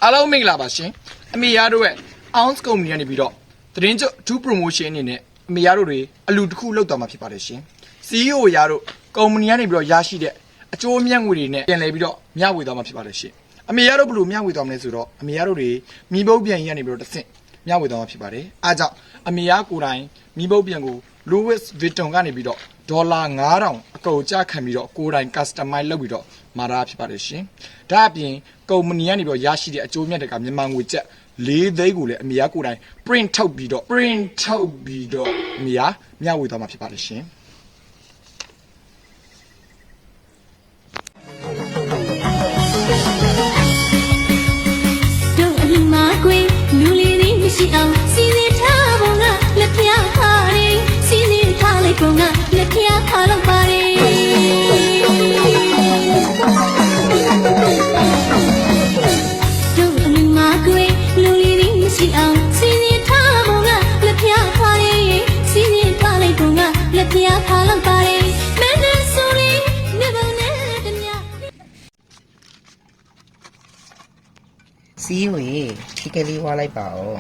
အားလုံးမင်္ဂလာပါရှင်အမေရတို့ရဲ့ ounce ကုမ္ပဏီကနေပြီးတော့သတင်းကျဒူး promotion အနေနဲ့အမေရတို့တွေအလူတစ်ခုလောက်သွားမှာဖြစ်ပါတယ်ရှင် CEO ရတို့ကုမ္ပဏီကနေပြီးတော့ရရှိတဲ့အကျိုးအမြတ်ငွေတွေနဲ့ပြန်လည်ပြီးတော့မျှဝေသွားမှာဖြစ်ပါတယ်ရှင်အမေရတို့ဘယ်လိုမျှဝေသွားမလဲဆိုတော့အမေရတို့တွေမိဘုတ်ပြန်ရနေပြီးတော့တစ်ဆင့်မျှဝေသွားမှာဖြစ်ပါတယ်အားကြောင့်အမေရကိုယ်တိုင်မိဘုတ်ပြန်ကို Louis Vuitton ကနေပြီးတော့ဒေါ်လာ9000အကုန်ကြခံပြီးတော့ကိုယ်တိုင် customize လုပ်ပြီးတော့မာတာဖြစ်ပါတယ်ရှင်ဒါအပြင်ကုမ္ပဏီကနေပြီးတော့ရရှိတဲ့အကျိုးမြတ်တွေကမြန်မာငွေကျပ်4 သိန်းကိုလည်းအမေရကိုယ်တိုင် print ထုတ်ပြီးတော့အမေရမျှဝေသွားမှာဖြစ်ပါတယ်ရှင်ရှိအောင်စီစဉ်ထားပုံကလက်ပြထားတယ်စီစဉ်ထားလိုက်ပုံကလက်ပြထားလောက်ပါတယ်တို့အမိမကွေလူလေးတွေရှိအောင်စီစဉ်ထားပုံကလက်ပြထားတယ်စီစဉ်ထားလိုက်ပုံကလက်ပြထားလောက်ပါတယ်မင်းနဲ့ဆိုရင်နေပုံနဲ့တမစီးဝေဒီကလေးဝါလိုက်ပါဦး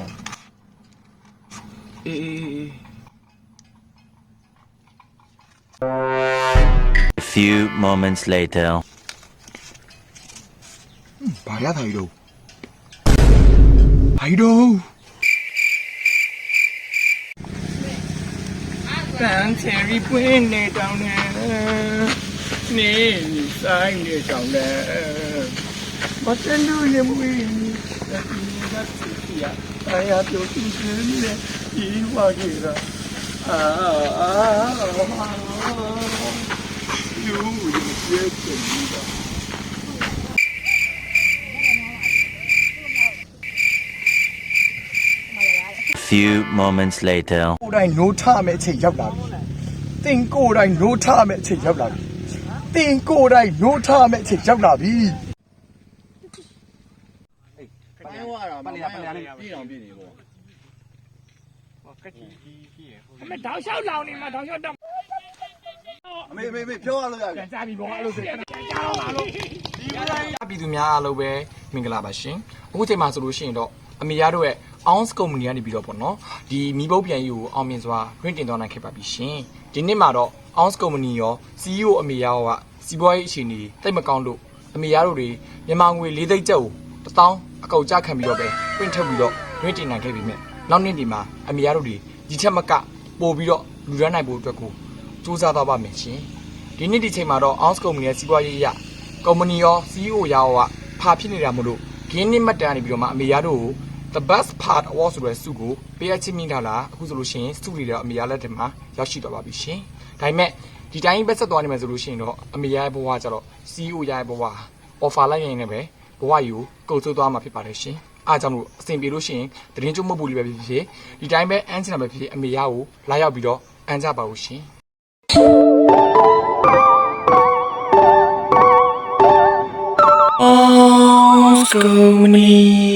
A few moments later. ဘာရထားရတော့ဘာတော့တန်ချယ်ရီပွင့်နေတောင်းနေနေဆိုင်နေတောင်းနေဘာတလူရမွေးthat I have to see Few moments later. ကိုယ်တိုင် note ထားမယ်အချိန်ရောက်လာပြီ။တင်ကိုယ်တိုင် note ထားမယ်အချိန်ရောက်လာပြီ။တင်ကိုယ်တိုင် note ထားမယ်အချိန်ရောက်လာပြီ။ပိုင်းဝါတော့ပိုင်းလေးပြည်အောင်ပြည်နေပေါ့။ဟောကက်ကြီးအမေတောင်လျှောက်လောင်နေမှာတောင်လျှောက်တော့အမေပြောရလို့ရတယ်။ကြာပြီပေါ့အဲ့လိုဆိုကြာတော့ပါလို့ပြည်သူများအားလုံးပဲမင်္ဂလာပါရှင်။အခုချိန်မှာဆိုလို့ရှိရင်တော့အမေရတို့ရဲ့ ounce ကုမ္ပဏီကနေပြီးတော့ပေါ့နော်ဒီမိဘုတ်ပြန်ကြီးကိုအောင်မြင်စွာတွင်တင်သွားနိုင်ခဲ့ပါပြီရှင်ဒီနေ့မှာတော့ ounce ကုမ္ပဏီရော CEO အမေရရောကစီးပွားရေးအခြေအနေတိတ်မကောင်းလို့အမေရတို့တွေမြန်မာငွေ4 သိန်းကျပ်ကို1000အကောက်ကြခံပြီးတော့ပဲတွင်ထုတ်ပြီးတော့တွင်တင်နိုင်ခဲ့ပြီမြတ်နောက်နေ့ဒီမှာအမေရတို့တွေဒီချက်မကပို့ပြီးတော့လူရမ်းနိုင်ဖို့အတွက်ကိုစူးစမ်းသွားပါမယ်ရှင်ဒီနေ့ဒီချိန်မှာတော့ ounce ကုမ္ပဏီရဲ့စီးပွားရေးရကုမ္ပဏီရော CEO ရောကဖာဖြစ်နေတာမို့လို့ဂင်းနစ်မှတ်တမ်းနေပြီးတော့မှအမေရတို့ကို The best part award ဆိုတဲ့ဆုကိုပေးအပ်ချင်းမိထားလားအခုဆိုလို့ရှိရင်ဆုတွေတော့အမေရလက်ထက်မှာရောက်ရှိသွားပါပြီရှင်ဒါပေမဲ့ဒီတိုင်းပဲဆက်သွားနေမယ်ဆိုလို့ရှိရင်တော့အမေရရဲ့ဘဝကျတော့ CEO ရရဲ့ဘဝ offer လိုက်ရင်လည်းပဲဘဝကြီးကိုကုန်စိုးသွားမှာဖြစ်ပါတယ်ရှင်အားကြောင့်လို့အဆင်ပြေလို့ရှိရင်တရင်ကျုံမဟုတ်ဘူးလေပဲဖြစ်ဖြစ်ဒီတိုင်းပဲအန်းချင်တာပဲဖြစ်ဖြစ်အမေရကိုလာရောက်ပြီးတော့အန်းကြပါဦးရှင်Oh, so many.